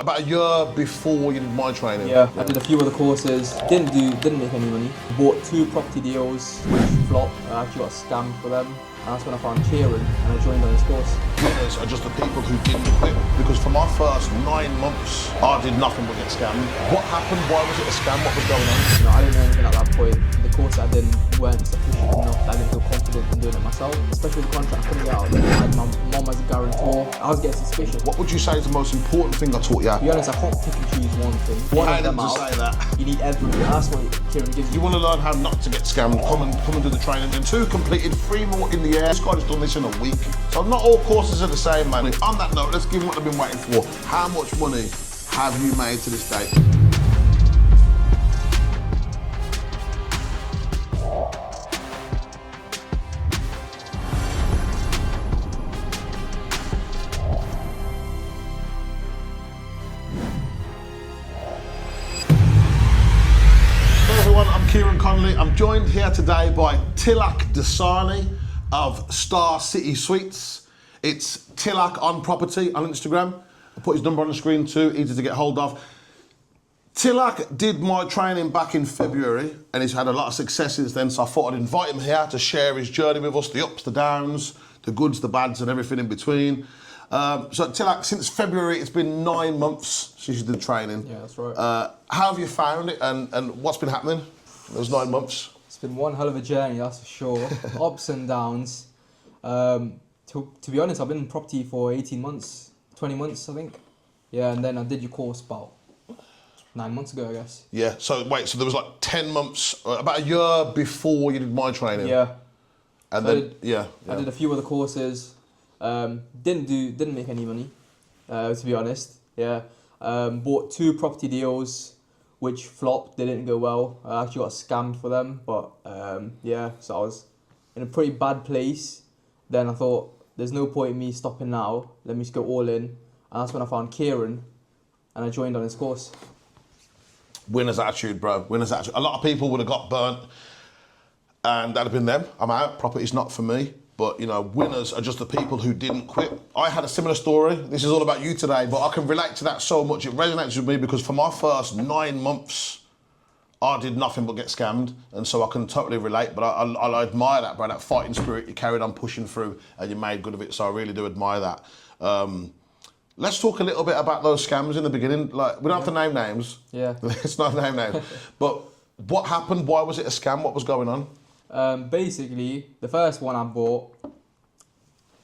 About a year before you did my training. Yeah, I did a few other courses, didn't make any money. Bought 2 property deals, which flopped. I actually got scammed for them. And that's when I found Kieran and I joined on his course. Winners are just the people who didn't quit. Because for my first 9 months, I did nothing but get scammed. What happened? Why was it a scam? What was going on? You know, I didn't know anything at that point. The course I did weren't sufficient enough that I didn't feel confident in doing it myself. Especially the contract I couldn't get out of it. I had my mum as a guarantor. I was getting suspicious. What would you say is the most important thing I taught you? To be honest, I can't pick and choose one thing. One of them out. Say that. You need everything. That's what Kieran gives you. You want to learn how not to get scammed, come and do the training. And 2 completed, 3 more in the air. This guy has done this in a week. So not all courses are the same, man. On that note, let's give them what they've been waiting for. How much money have you made to this date? I'm Kieran Connolly. I'm joined here today by Tilak Dasani of Star City Suites. It's Tilak on property on Instagram. I'll put his number on the screen too, easy to get hold of. Tilak did my training back in February and he's had a lot of success since then, so I thought I'd invite him here to share his journey with us, the ups, the downs, the goods, the bads and everything in between. So Tilak, since February, it's been 9 months since you did training. Yeah, that's right. How have you found it and what's been happening in those 9 months? It's been one hell of a journey, that's for sure. Ups and downs. To be honest, I've been in property for 18 months, 20 months, I think. Yeah, and then I did your course about 9 months ago, I guess. Yeah, so wait, so there was like 10 months, about a year before you did my training? Yeah. And so then, I did a few other courses. Didn't make any money, to be honest. Yeah. Bought 2 property deals, which flopped. They didn't go well. I actually got scammed for them, but yeah. So I was in a pretty bad place. Then I thought, there's no point in me stopping now. Let me just go all in. And that's when I found Kieran, and I joined on his course. Winner's attitude, bro. Winner's attitude. A lot of people would have got burnt, and that'd have been them. I'm out. Property's not for me. But, you know, winners are just the people who didn't quit. I had a similar story. This is all about you today, but I can relate to that so much. It resonates with me because for my first 9 months, I did nothing but get scammed. And so I can totally relate, but I admire that, bro, that fighting spirit. You carried on pushing through and you made good of it. So I really do admire that. Let's talk a little bit about those scams in the beginning. Like, we don't have to name names. Yeah. Let's not name names. But what happened? Why was it a scam? What was going on? Basically, the first one I bought,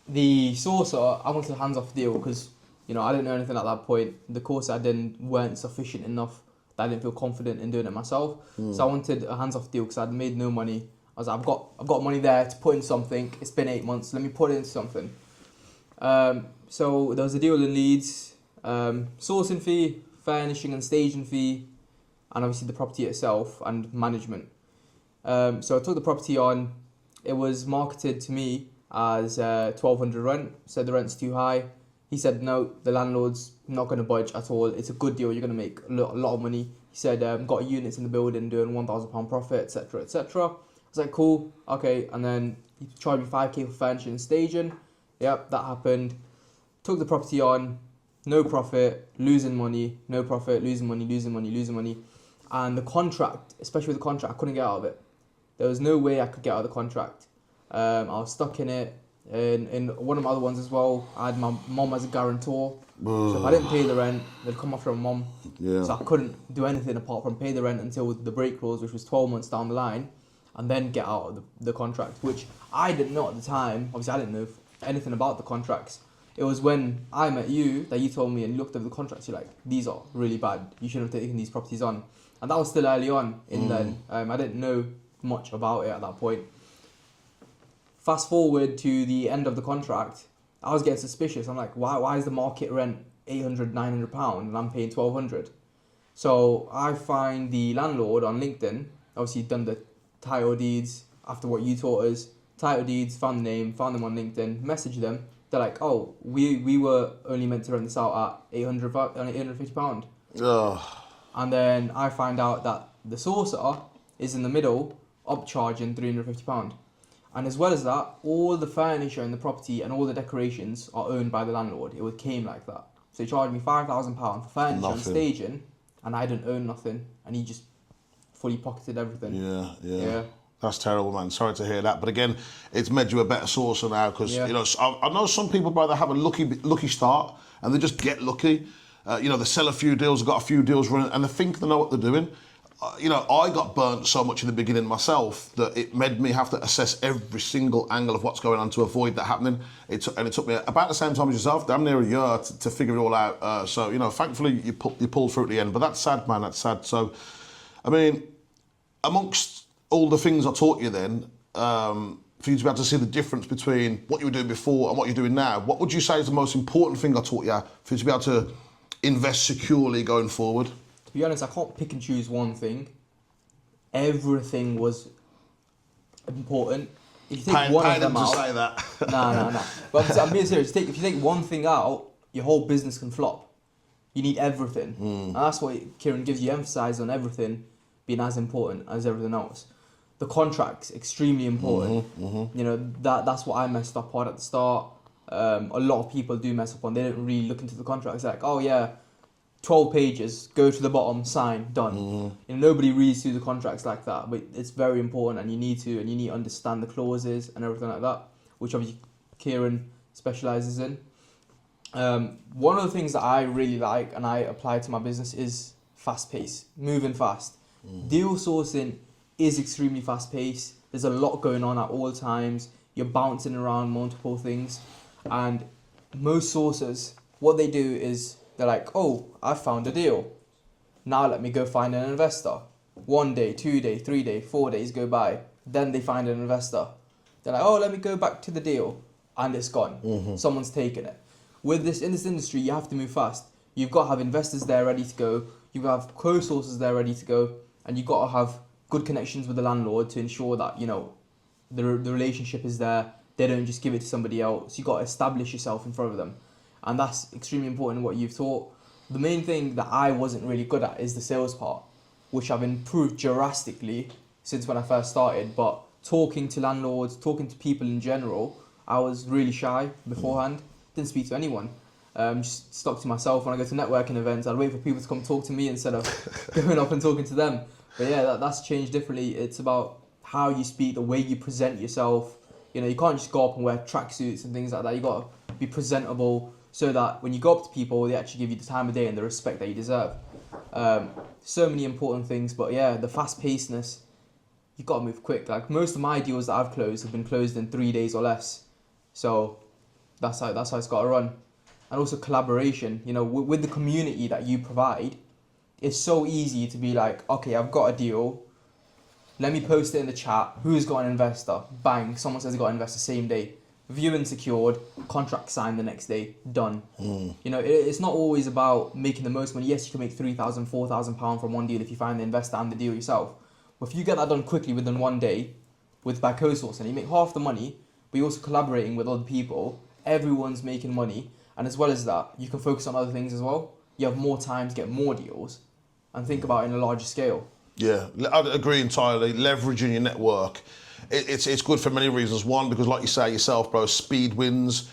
the saucer, I wanted a hands-off deal because, you know, I didn't know anything at that point. The course I did weren't sufficient enough that I didn't feel confident in doing it myself. So I wanted a hands-off deal because I'd made no money. I was like, I've got money there to put in something. It's been 8 months. Let me put it into something. So there was a deal in Leeds, sourcing fee, furnishing and staging fee, and obviously the property itself and management. So I took the property on. It was marketed to me as 1,200 rent. Said the rent's too high. He said no, the landlord's not going to budge at all. It's a good deal. You're going to make a lot of money. He said got units in the building doing £1,000 profit, etc., etc. I was like, cool, okay. And then he charged me 5k for furnishing and staging. Yep, that happened. Took the property on, no profit, losing money, no profit, losing money, losing money, losing money. And the contract, especially with the contract, I couldn't get out of it. There was no way I could get out of the contract. I was stuck in it. And in one of my other ones as well, I had my mum as a guarantor. So if I didn't pay the rent, they'd come after my mum. Yeah. So I couldn't do anything apart from pay the rent until the break clause, which was 12 months down the line, and then get out of the contract, which I didn't know at the time. Obviously, I didn't know anything about the contracts. It was when I met you that you told me and looked at the contracts, you're like, these are really bad. You shouldn't have taken these properties on. And that was still early on in then. I didn't know much about it at that point. Fast forward to the end of the contract, I was getting suspicious. I'm like, why is the market rent £800, £900 and I'm paying £1,200? So I find the landlord on LinkedIn, obviously done the title deeds after what you taught us, title deeds, found the name, found them on LinkedIn, messaged them. They're like, oh, we were only meant to rent this out at £850. Ugh. And then I find out that the saucer is in the middle, upcharging £350. And as well as that, all the furniture in the property and all the decorations are owned by the landlord. It came like that. So he charged me £5,000 for furniture and Nothing. staging, and I didn't own nothing, and he just fully pocketed everything. Yeah. That's terrible, man. Sorry to hear that. But again, it's made you a better sourcer now because, you know, I know some people, bro, they have a lucky start and they just get lucky. You know, they sell a few deals, got a few deals running, and they think they know what they're doing. You know, I got burnt so much in the beginning myself that it made me have to assess every single angle of what's going on to avoid that happening. It took me about the same time as yourself, damn near a year to figure it all out. So, you know, thankfully you pulled through at the end. But that's sad, man, that's sad. So, I mean, amongst all the things I taught you then, for you to be able to see the difference between what you were doing before and what you're doing now, what would you say is the most important thing I taught you for you to be able to invest securely going forward? To be honest, I can't pick and choose one thing. Everything was important. If you take one of them out, say that. nah. But I'm being serious. If you take one thing out, your whole business can flop. You need everything, and that's why Kieran gives you emphasize on everything being as important as everything else. The contract's extremely important. You know, that's what I messed up on at the start. A lot of people do mess up on. They don't really look into the contract. It's like, oh yeah, 12 pages, go to the bottom, sign, done. You know, nobody reads through the contracts like that, but it's very important, and you need to understand the clauses and everything like that, which obviously Kieran specializes in. One of the things that I really like and I apply to my business is fast pace, moving fast. Deal sourcing is extremely fast paced. There's a lot going on at all times. You're bouncing around multiple things, and most sources, what they do is they're like, oh, I found a deal. Now let me go find an investor. 1 day, 2 day, 3 day, 4 days go by. Then they find an investor. They're like, oh, let me go back to the deal, and it's gone. Someone's taken it. In this industry, you have to move fast. You've got to have investors there ready to go. You've got to have co-sources there ready to go, and you've got to have good connections with the landlord to ensure that, you know, the relationship is there. They don't just give it to somebody else. You've got to establish yourself in front of them, and that's extremely important in what you've taught. The main thing that I wasn't really good at is the sales part, which I've improved drastically since when I first started. But talking to landlords, talking to people in general, I was really shy beforehand. Didn't speak to anyone. Just stuck to myself. When I go to networking events, I'd wait for people to come talk to me instead of going up and talking to them. But yeah, that's changed differently. It's about how you speak, the way you present yourself. You know, you can't just go up and wear tracksuits and things like that. You got to be presentable so that when you go up to people, they actually give you the time of day and the respect that you deserve. So many important things, but yeah, the fast-pacedness, you've got to move quick. Like most of my deals that I've closed have been closed in 3 days or less. So that's how it's got to run. And also collaboration, you know, with the community that you provide, it's so easy to be like, okay, I've got a deal. Let me post it in the chat. Who's got an investor? Bang, someone says they got an investor same day. Viewing secured, contract signed the next day, done. You know, it's not always about making the most money. Yes, you can make £3,000, £4,000 from one deal if you find the investor and the deal yourself. But if you get that done quickly within 1 day by co-sourcing, you make half the money, but you're also collaborating with other people. Everyone's making money. And as well as that, you can focus on other things as well. You have more time to get more deals and think about it in a larger scale. Yeah, I agree entirely. Leveraging your network, it's good for many reasons. One, because like you say yourself, bro, speed wins.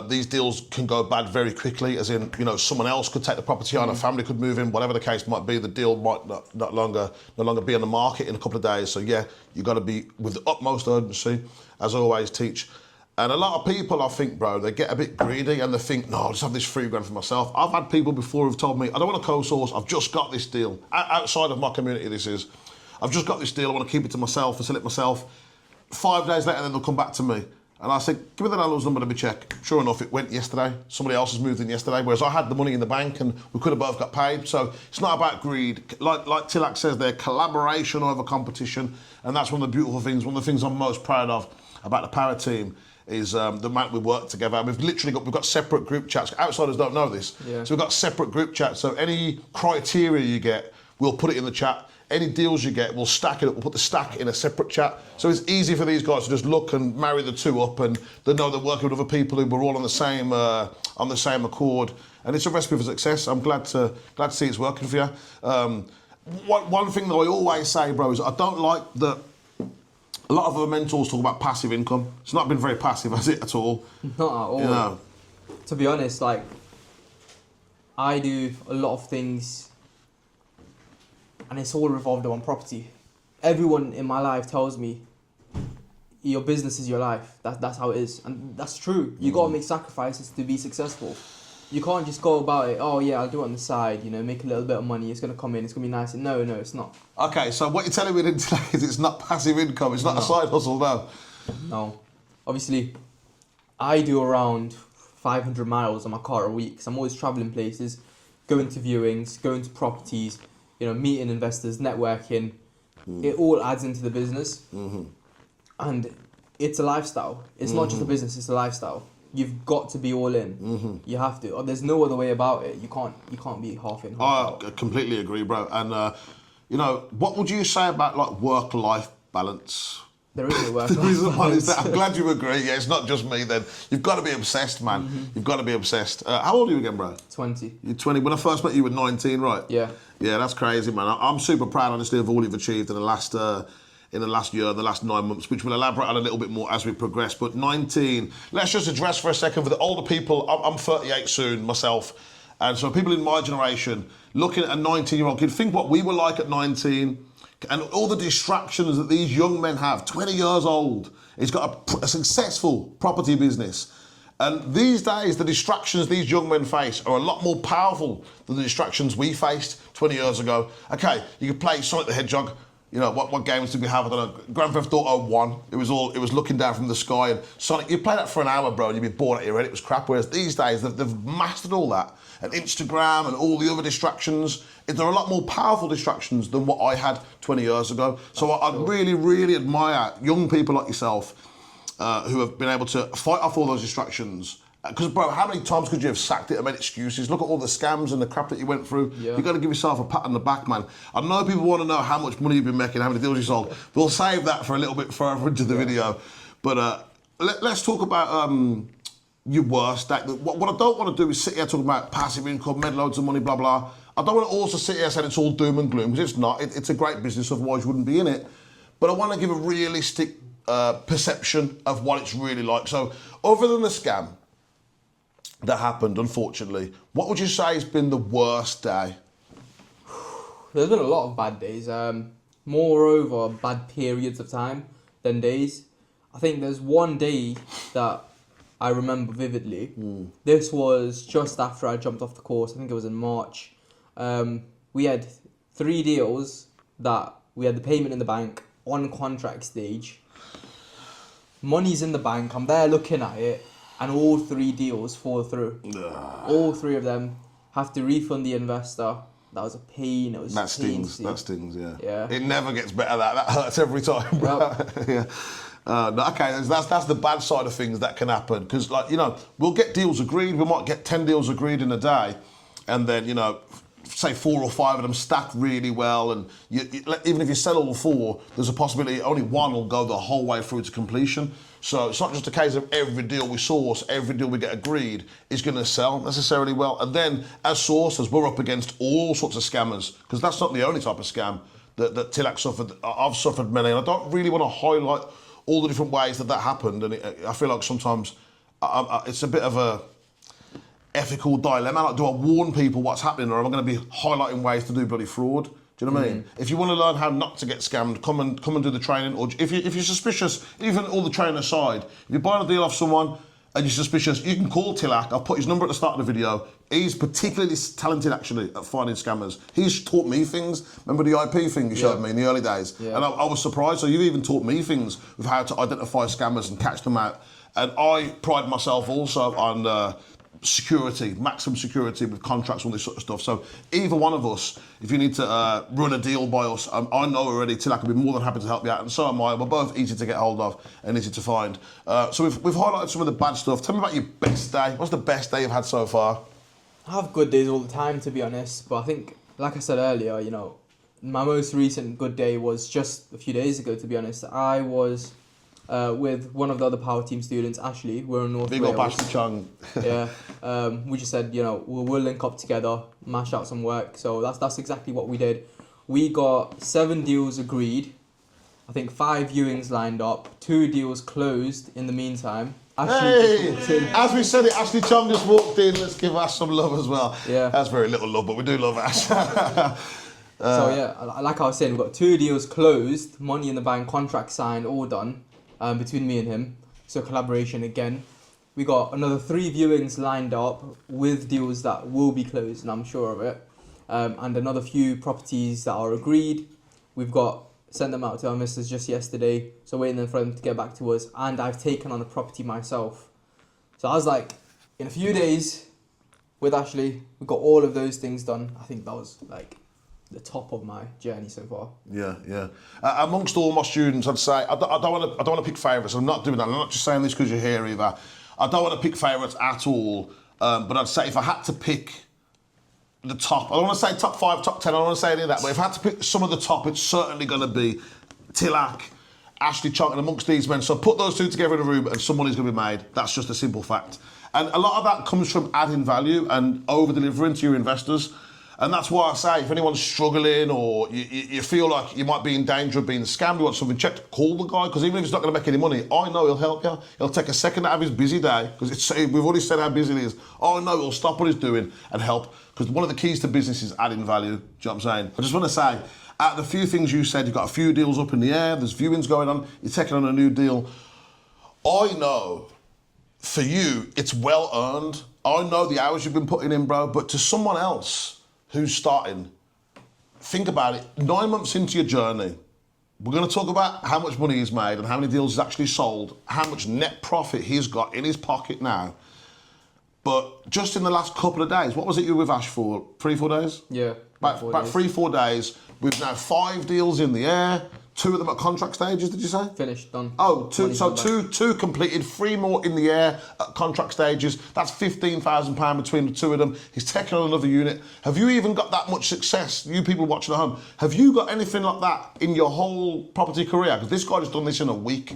These deals can go bad very quickly, as in, you know, someone else could take the property on, a family could move in, whatever the case might be, the deal might no longer be on the market in a couple of days. So yeah, you got to be with the utmost urgency, as I always teach. And a lot of people, I think, bro, they get a bit greedy and they think, no, I'll just have this £3 for myself. I've had people before who've told me, I don't want to co-source, I've just got this deal. Outside of my community, this is. I've just got this deal, I want to keep it to myself and sell it myself. 5 days later, then they'll come back to me. And I said, give me the landlord's number, let me check. Sure enough, it went yesterday. Somebody else has moved in yesterday, whereas I had the money in the bank and we could have both got paid. So it's not about greed. Like Tilak says there, collaboration over competition. And that's one of the beautiful things, one of the things I'm most proud of about the Power team is the amount we work together. We've got separate group chats. Outsiders don't know this. Yeah. So we've got separate group chats. So any criteria you get, we'll put it in the chat. Any deals you get, we'll stack it up. We'll put the stack in a separate chat. So it's easy for these guys to just look and marry the two up, and they know they're working with other people who were all on the same accord. And it's a recipe for success. I'm glad to see it's working for you. One thing that I always say, bro, is I don't like that. A lot of our mentors talk about passive income. It's not been very passive, has it, at all? Not at all. You know? To be honest, like, I do a lot of things, and it's all revolved around property. Everyone in my life tells me, your business is your life. That's how it is, and that's true. You gotta make sacrifices to be successful. You can't just go about it. Oh yeah, I'll do it on the side. You know, make a little bit of money. It's gonna come in. It's gonna be nice. No, it's not. Okay, so what you're telling me then today is it's not passive income. It's not a side hustle, no. No, obviously, I do around 500 miles on my car a week. So I'm always traveling places, going to viewings, going to properties. You know, meeting investors, networking. It all adds into the business, and it's a lifestyle. It's not just a business; it's a lifestyle. You've got to be all in. You have to. Or there's no other way about it. You can't be half in, half out. I completely agree, bro. And you know, what would you say about like work-life balance? There is no work. The reason why is that I'm glad you agree. Yeah, it's not just me. Then you've got to be obsessed, man. You've got to be obsessed. How old are you again, bro? 20. You're 20. When I first met you, you were 19, right? Yeah. Yeah, that's crazy, man. I'm super proud, honestly, of all you've achieved in the last year, the last 9 months, which we'll elaborate on a little bit more as we progress. But 19, let's just address for a second for the older people. I'm 38 soon myself. And so people in my generation looking at a 19-year-old kid, think what we were like at 19 and all the distractions that these young men have. 20 years old, he's got a successful property business. And these days, the distractions these young men face are a lot more powerful than the distractions we faced 20 years ago. Okay, you could play Sonic the Hedgehog. You know, what games did we have? I don't know. Grand Theft Auto 1. It was looking down from the sky. And Sonic, you play that for an hour, bro, and you'd be bored out your head. It was crap. Whereas these days, they've mastered all that. And Instagram and all the other distractions. They're a lot more powerful distractions than what I had 20 years ago. So I really, really admire young people like yourself who have been able to fight off all those distractions. Because, bro, how many times could you have sacked it and made excuses? Look at all the scams and the crap that you went through. Yeah. You've got to give yourself a pat on the back, man. I know people want to know how much money you've been making, how many deals you sold. We'll save that for a little bit further into the video. But let's talk about your worst. What I don't want to do is sit here talking about passive income, made loads of money, blah, blah. I don't want to also sit here saying it's all doom and gloom, because it's not. It's a great business, otherwise you wouldn't be in it. But I want to give a realistic perception of what it's really like. So, other than the scam that happened, unfortunately, what would you say has been the worst day? There's been a lot of bad days. Moreover, bad periods of time than days. I think there's one day that I remember vividly. This was just after I jumped off the course. I think it was in March. We had 3 deals that we had the payment in the bank on contract stage. Money's in the bank. I'm there looking at it. And all 3 deals fall through. All 3 of them have to refund the investor. That was a pain. It was that stings. That stings. Yeah. It never gets better. That hurts every time, bro. Yep. Yeah. Okay, that's the bad side of things that can happen. Because, like, you know, we'll get deals agreed. We might get 10 deals agreed in a day, and then, you know, say 4 or 5 of them stack really well, and even if you sell all 4, there's a possibility only 1 will go the whole way through to completion. So it's not just a case of every deal we source, every deal we get agreed is going to sell necessarily well. And then as sourcers, we're up against all sorts of scammers, because that's not the only type of scam that Tilak suffered. I've suffered many, and I don't really want to highlight all the different ways that happened. And I feel like sometimes it's a bit of a ethical dilemma. Like, do I warn people what's happening, or am I going to be highlighting ways to do bloody fraud? Do you know what I mean? If you want to learn how not to get scammed, come and do the training. Or if you're suspicious, even all the training aside, if you're buying a deal off someone and you're suspicious, you can call Tilak. I'll put his number at the start of the video. He's particularly talented, actually, at finding scammers. He's taught me things. Remember the IP thing you showed me in the early days? Yeah. And I was surprised. So you've even taught me things with how to identify scammers and catch them out. And I pride myself also on security, maximum security with contracts, all this sort of stuff. So either one of us, if you need to run a deal by us, I know already Tilak will be more than happy to help you out, and so am I. We're both easy to get hold of and easy to find. So we've highlighted some of the bad stuff. Tell me about your best day. What's the best day you've had so far? I have good days all the time, to be honest, but I think, like I said earlier, you know, my most recent good day was just a few days ago, to be honest. I was with one of the other power team students, Ashley. We're in North Wales. Big up Ashley Chung. Yeah. We just said, you know, we'll link up together, mash out some work. So that's exactly what we did. We got 7 deals agreed. I think 5 viewings lined up, 2 deals closed in the meantime. Ashley just Hey, walked in. as we said it, Ashley Chong just walked in. Let's give Ash some love as well. Yeah. That's very little love, but we do love Ash. So yeah, like I was saying, we've got 2 deals closed, money in the bank, contract signed, all done between me and him. So collaboration again. We got another 3 viewings lined up with deals that will be closed, and I'm sure of it. And another few properties that are agreed. We've got sent them out to our missus just yesterday, so waiting for them to get back to us. And I've taken on a property myself. So I was like, in a few days with Ashley, we got all of those things done. I think that was like the top of my journey so far. Yeah, yeah. Amongst all my students, I'd say I don't want to pick favourites. I'm not doing that. I'm not just saying this because you're here either. I don't want to pick favourites at all. But I'd say if I had to pick the top, I don't want to say top 5, top 10. I don't want to say any of that. But if I had to pick some of the top, it's certainly going to be Tilak, Ashley Chong, and amongst these men. So put those 2 together in a room, and some money's going to be made. That's just a simple fact. And a lot of that comes from adding value and over delivering to your investors. And that's why I say, if anyone's struggling or you feel like you might be in danger of being scammed, you want something checked, call the guy, because even if he's not going to make any money, I know he'll help you. He'll take a second out of his busy day, because we've already said how busy he is. I know he'll stop what he's doing and help, because one of the keys to business is adding value. Do you know what I'm saying? I just want to say, out of the few things you said, you've got a few deals up in the air, there's viewings going on, you're taking on a new deal. I know, for you, it's well earned. I know the hours you've been putting in, bro, but to someone else who's starting, think about it. 9 months into your journey, we're going to talk about how much money he's made and how many deals he's actually sold, how much net profit he's got in his pocket now. But just in the last couple of days, what was it you were with Ash for? 3-4 days? Yeah. About 3-4 days. We've now 5 deals in the air. 2 of them at contract stages, did you say? Finished, done. Oh, two completed, 3 more in the air at contract stages. That's £15,000 between the 2 of them. He's taken on another unit. Have you even got that much success, you people watching at home? Have you got anything like that in your whole property career? Because this guy just done this in a week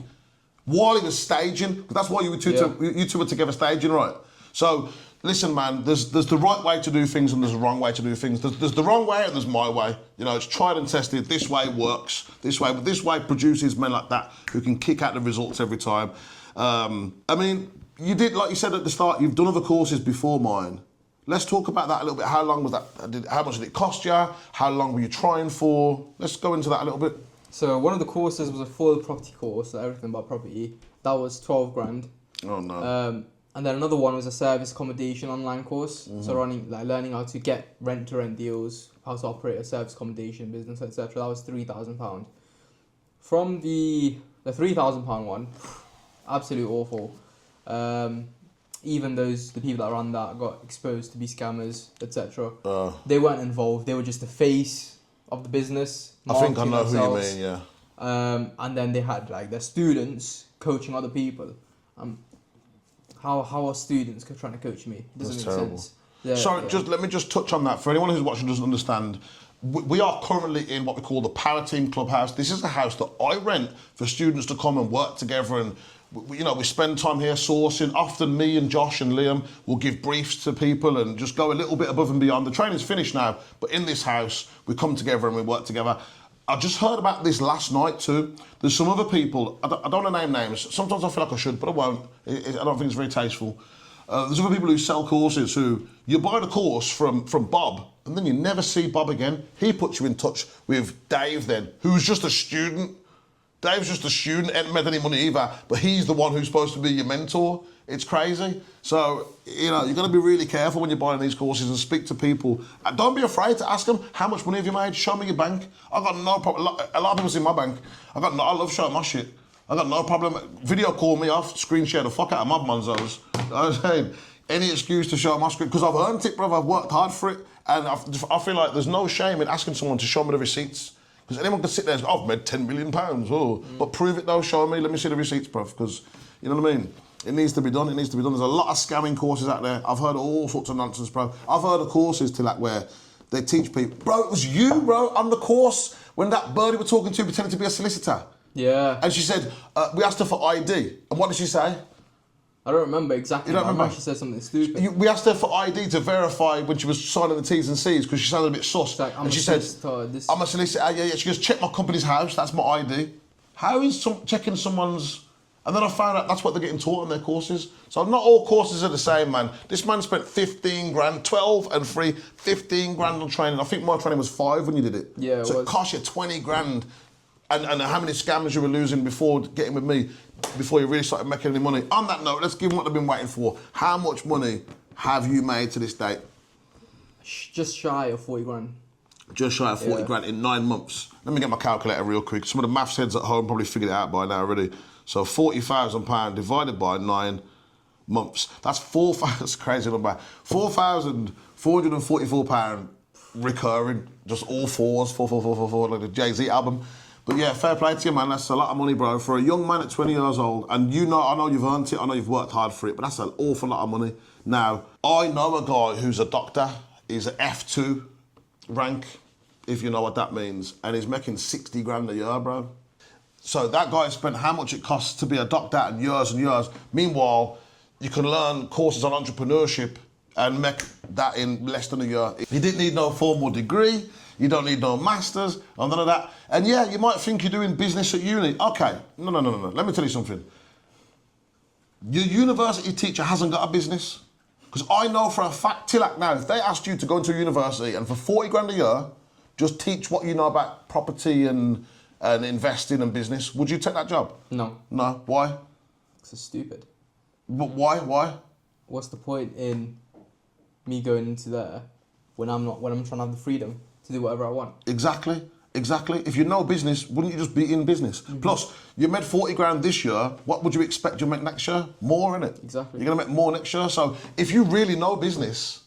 while he was staging. Because that's why you two were together staging, right? So listen, man, there's the right way to do things and there's the wrong way to do things. There's the wrong way and there's my way. You know, it's tried and tested. This way works. This way, but this way produces men like that who can kick out the results every time. I mean, you did, like you said at the start, you've done other courses before mine. Let's talk about that a little bit. How long was that? How much did it cost you? How long were you trying for? Let's go into that a little bit. So one of the courses was a full property course, so everything about property. That was 12 grand. Oh no. And then another one was a service accommodation online course. So learning how to get rent-to-rent deals, how to operate a service accommodation business, etc. That was £3,000. From the £3,000 one, absolute awful. Even the people that ran that got exposed to be scammers, etc. They weren't involved. They were just the face of the business. I think I know themselves. who you mean. Yeah. And then they had like their students coaching other people. How are students trying to coach me? It doesn't That's make terrible. sense. Sorry, let me just touch on that. For anyone who's watching doesn't understand, we are currently in what we call the Power Team Clubhouse. This is a house that I rent for students to come and work together, and we spend time here sourcing. Often me and Josh and Liam will give briefs to people and just go a little bit above and beyond. The training's finished now, but in this house, we come together and we work together. I just heard about this last night too. There's some other people, I don't want to name names. Sometimes I feel like I should, but I won't. I don't think it's very tasteful. There's other people who sell courses who, you buy the course from Bob, and then you never see Bob again. He puts you in touch with Dave then, who's just a student. Dave's just a student, ain't made any money either, but he's the one who's supposed to be your mentor. It's crazy. So, you've got to be really careful when you're buying these courses and speak to people. And don't be afraid to ask them, how much money have you made? Show me your bank. I've got no problem. A lot of people see my bank. I love showing my shit. I got no problem. Video call me off, screen share the fuck out of my manzos. I'm saying, any excuse to show my screen, because I've earned it, brother. I've worked hard for it. And I feel like there's no shame in asking someone to show me the receipts. Because anyone can sit there and go, I've made £10 million. But prove it though, show me, let me see the receipts, bruv. Because, you know what I mean? It needs to be done, There's a lot of scamming courses out there. I've heard all sorts of nonsense, bro. I've heard of courses, Tilak, where they teach people. Bro, it was you, bro, on the course when that birdie we're talking to pretended to be a solicitor. Yeah. And she said, we asked her for ID. And what did she say? I don't remember exactly. You don't remember? She said something stupid. We asked her for ID to verify when she was signing the T's and C's because she sounded a bit sus. Like, and she said, I'm a solicitor. Yeah. She goes, check my company's house. That's my ID. How is checking someone's And then I found out that's what they're getting taught on their courses. So not all courses are the same, man. This man spent 15 grand, 12 and 3, 15 grand on training. I think my training was 5 when you did it. Yeah, so it cost you 20 grand. And how many scams you were losing before getting with me, before you really started making any money. On that note, let's give them what they've been waiting for. How much money have you made to this date? Just shy of 40 grand. Just shy of 40 grand in 9 months. Let me get my calculator real quick. Some of the maths heads at home probably figured it out by now already. So £40,000 divided by 9 months. That's that's a crazy number. £4,444 recurring, just all fours, 4, like the Jay-Z album. But yeah, fair play to you, man. That's a lot of money, bro. For a young man at 20 years old, and I know you've earned it, I know you've worked hard for it, but that's an awful lot of money. Now, I know a guy who's a doctor. He's an F2 rank, if you know what that means, and he's making 60 grand a year, bro. So that guy spent how much it costs to be a doctor and years and years. Meanwhile, you can learn courses on entrepreneurship and make that in less than a year. You didn't need no formal degree. You don't need no masters or none of that. And yeah, you might think you're doing business at uni. Okay, no. Let me tell you something. Your university teacher hasn't got a business. Because I know for a fact, Tilak now, if they asked you to go into a university and for 40 grand a year, just teach what you know about property and investing and business, would you take that job? No. No, why? It's stupid. But why? What's the point in me going into there when I'm trying to have the freedom to do whatever I want? Exactly. If you know business, wouldn't you just be in business? Mm-hmm. Plus, you made 40 grand this year, what would you expect you'll make next year? More, innit? Exactly. You're going to make more next year. So if you really know business,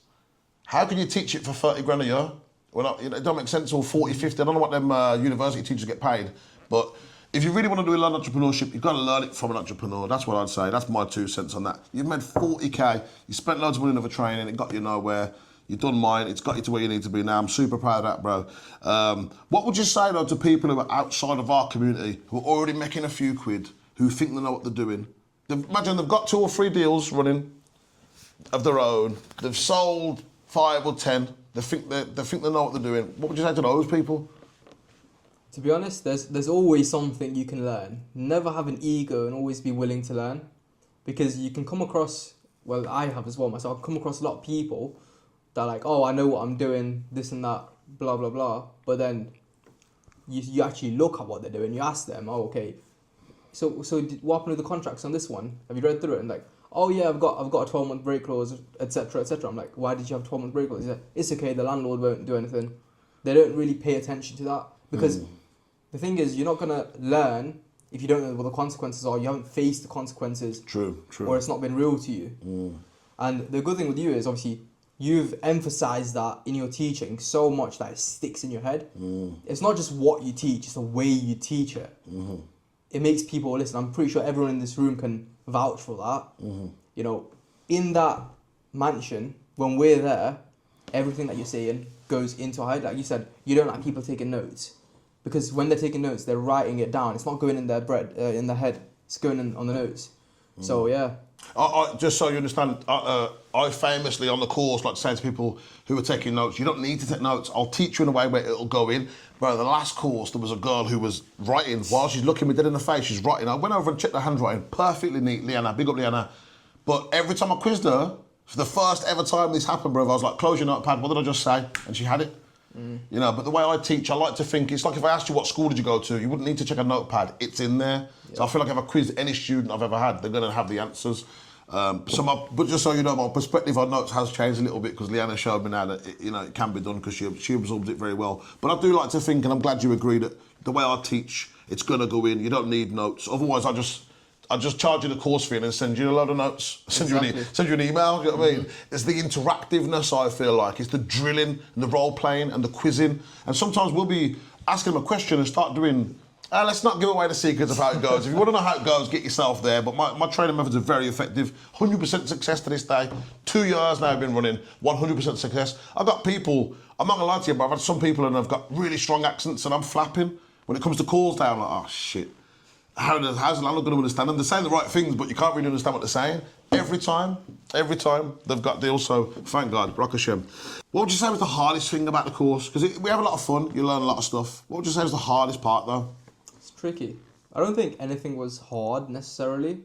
how can you teach it for 30 grand a year? Well, it don't make sense, or 40, 50. I don't know what them university teachers get paid. But if you really want to learn entrepreneurship, you've got to learn it from an entrepreneur. That's what I'd say. That's my 2 cents on that. You've made 40k, you spent loads of money on other training, it got you nowhere. You've done mine, it's got you to where you need to be now. I'm super proud of that, bro. What would you say, though, to people who are outside of our community, who are already making a few quid, who think they know what they're doing? Imagine they've got 2 or 3 deals running of their own. They've sold 5 or 10. They think they know what they're doing. What would you say to those people? To be honest, there's always something you can learn. Never have an ego and always be willing to learn. Because you can come across, well, I have as well myself, I've come across a lot of people that are like, oh, I know what I'm doing, this and that, blah, blah, blah. But then you actually look at what they're doing, you ask them, oh, okay, so what happened with the contracts on this one? Have you read through it? And like, oh yeah, I've got a 12-month break clause, etc., etc. I'm like, why did you have a 12-month break clause? He's like, it's okay, the landlord won't do anything. They don't really pay attention to that. Because the thing is, you're not going to learn if you don't know what the consequences are. You haven't faced the consequences. True. Or it's not been real to you. And the good thing with you is, obviously, you've emphasised that in your teaching so much that it sticks in your head. It's not just what you teach, it's the way you teach it. It makes people listen. I'm pretty sure everyone in this room can vouch for that. You know, in that mansion, when we're there, everything that you're saying goes into our head. Like you said, you don't like people taking notes. Because when they're taking notes, they're writing it down. It's not going in their in their head. It's going on the notes. So, yeah. Just so you understand, I famously on the course like to say to people who are taking notes, you don't need to take notes. I'll teach you in a way where it'll go in. Bro, the last course, there was a girl who was writing while she's looking me dead in the face. She's writing. I went over and checked her handwriting perfectly neat, Leanna. Big up, Leanna. But every time I quizzed her, for the first ever time this happened, bro, I was like, close your notepad. What did I just say? And she had it. You know, but the way I teach, I like to think, it's like if I asked you what school did you go to, you wouldn't need to check a notepad. It's in there. Yeah. So I feel like if I quiz any student I've ever had, they're going to have the answers. But just so you know, my perspective on notes has changed a little bit because Leanna showed me now that it can be done because she absorbs it very well. But I do like to think, and I'm glad you agree, that the way I teach, it's going to go in. You don't need notes. Otherwise, I just charge you the course fee and then send you a load of notes. Send you an email, you know what I mean? It's the interactiveness, I feel like. It's the drilling and the role playing and the quizzing. And sometimes we'll be asking them a question and start doing, let's not give away the secrets of how it goes. If you want to know how it goes, get yourself there. But my training methods are very effective. 100% success to this day. 2 years now I've been running, 100% success. I've got people, I'm not going to lie to you, but I've had some people and I've got really strong accents and I'm flapping. When it comes to calls down, I'm like, oh shit. How's the landlord going to understand them? They're saying the right things, but you can't really understand what they're saying. Every time, they've got deals, so thank God, Baruch Hashem. What would you say was the hardest thing about the course? Because we have a lot of fun, you learn a lot of stuff. What would you say was the hardest part, though? It's tricky. I don't think anything was hard necessarily.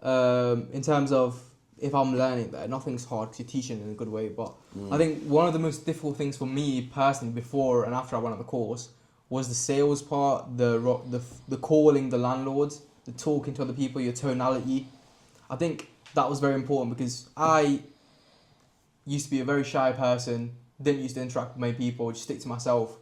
In terms of if I'm learning there, nothing's hard because you're teaching in a good way. But I think one of the most difficult things for me personally, before and after I went on the course, was the sales part, the calling the landlords, the talking to other people, your tonality. I think that was very important because I used to be a very shy person, didn't used to interact with many people, just stick to myself.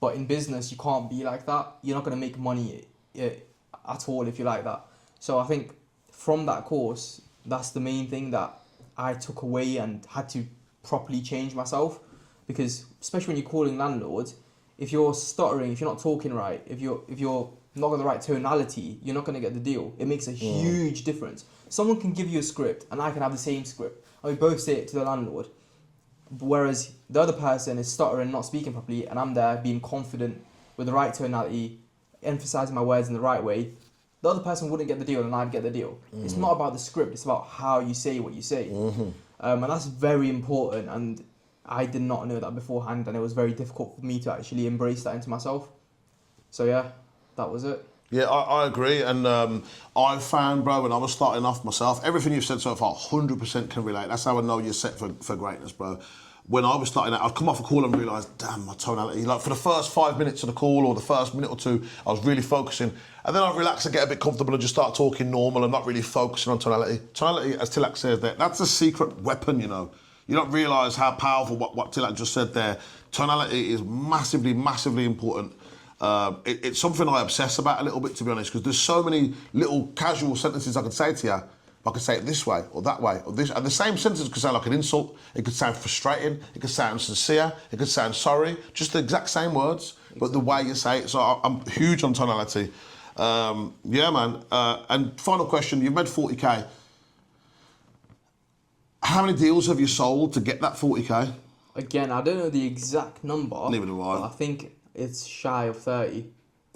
But in business, you can't be like that. You're not going to make money at all if you're like that. So I think from that course, that's the main thing that I took away and had to properly change myself. Because especially when you're calling landlords, if you're stuttering, if you're not talking right, if you're not got the right tonality, you're not going to get the deal. It makes a huge difference. Someone can give you a script and I can have the same script and we both say it to the landlord. Whereas the other person is stuttering, not speaking properly, and I'm there being confident with the right tonality, emphasizing my words in the right way, the other person wouldn't get the deal and I'd get the deal. It's not about the script, it's about how you say what you say. And that's very important, and I did not know that beforehand, and it was very difficult for me to actually embrace that into myself. So yeah, that was it. Yeah, I agree, and I found, bro, when I was starting off myself, everything you've said so far, 100% can relate. That's how I know you're set for greatness, bro. When I was starting out, I'd come off a call and realise, damn, my tonality. Like for the first 5 minutes of the call or the first minute or two, I was really focusing. And then I'd relax and get a bit comfortable and just start talking normal and not really focusing on tonality. Tonality, as Tilak says there, that's a secret weapon, you know. You don't realise how powerful what Tilak just said there. Tonality is massively, massively important. It's something I obsess about a little bit, to be honest, because there's so many little casual sentences I could say to you. I could say it this way or that way or this, and the same sentence could sound like an insult. It could sound frustrating. It could sound sincere. It could sound sorry. Just the exact same words, but the way you say it. So I'm huge on tonality. Yeah, man. And final question: you've made 40k. How many deals have you sold to get that 40k? Again, I don't know the exact number. Neither do I. But I think it's shy of 30.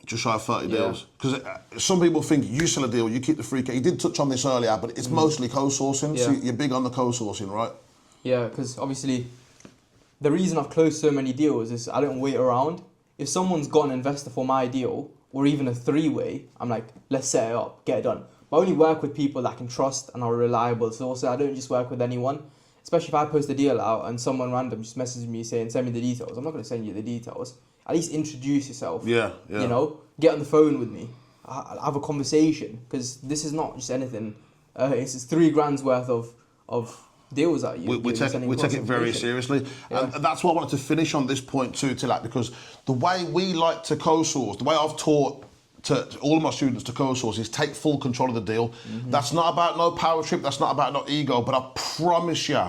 Just shy of 30 deals. Because some people think you sell a deal, you keep the 3k. You did touch on this earlier, but it's mostly co-sourcing. Yeah. So you're big on the co-sourcing, right? Yeah, because obviously the reason I've closed so many deals is I don't wait around. If someone's got an investor for my deal, or even a three-way, I'm like, let's set it up, get it done. But I only work with people that I can trust and are reliable. So also I don't just work with anyone. Especially if I post a deal out and someone random just messages me saying, send me the details. I'm not going to send you the details. At least introduce yourself. Yeah. You know, get on the phone with me. Have a conversation, because this is not just anything. It's 3 grand's worth of deals that we take it very seriously. And that's why I wanted to finish on this point too, Tilak, because the way we like to co-source, the way I've taught to all of my students to co-source is take full control of the deal. That's not about no power trip, that's not about no ego, but I promise you,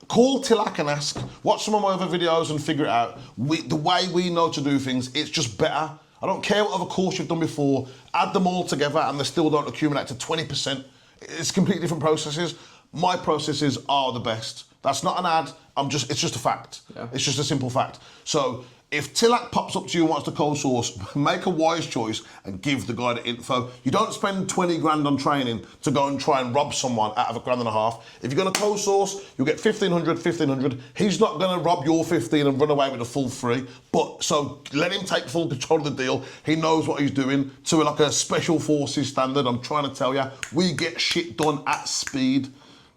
call Tilak and ask, watch some of my other videos and figure it out. The way we know to do things, it's just better. I don't care what other course you've done before, add them all together and they still don't accumulate to 20%. It's completely different processes. My processes are the best. That's not an ad, it's just a fact. Yeah. It's just a simple fact. So if Tilak pops up to you and wants to co-source, make a wise choice and give the guy the info. You don't spend 20 grand on training to go and try and rob someone out of £1.5 grand. If you're going to co-source, you'll get 1,500. He's not going to rob your 15 and run away with a full 3. But so let him take full control of the deal. He knows what he's doing to like a special forces standard. I'm trying to tell you, we get shit done at speed.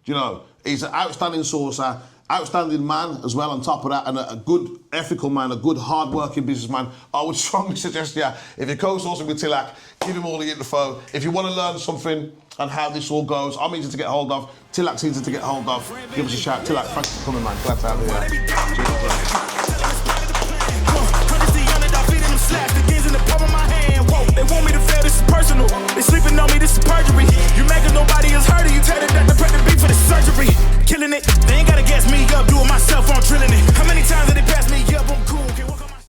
You know, he's an outstanding sourcer. Outstanding man as well on top of that, and a good ethical man, a good hard-working businessman. I would strongly suggest, if you're co-sourcing with Tilak, give him all the info. If you want to learn something on how this all goes, I'm easy to get hold of. Tilak's easy to get hold of. Give us a shout. Tilak, thanks for coming, man. Glad to have you here. They want me to fail, this is personal. They sleeping on me, this is perjury. You make it, nobody has heard of you. Tell them that the beat for the surgery. Killing it, they ain't gotta gas me up, do it myself, I'm drilling it.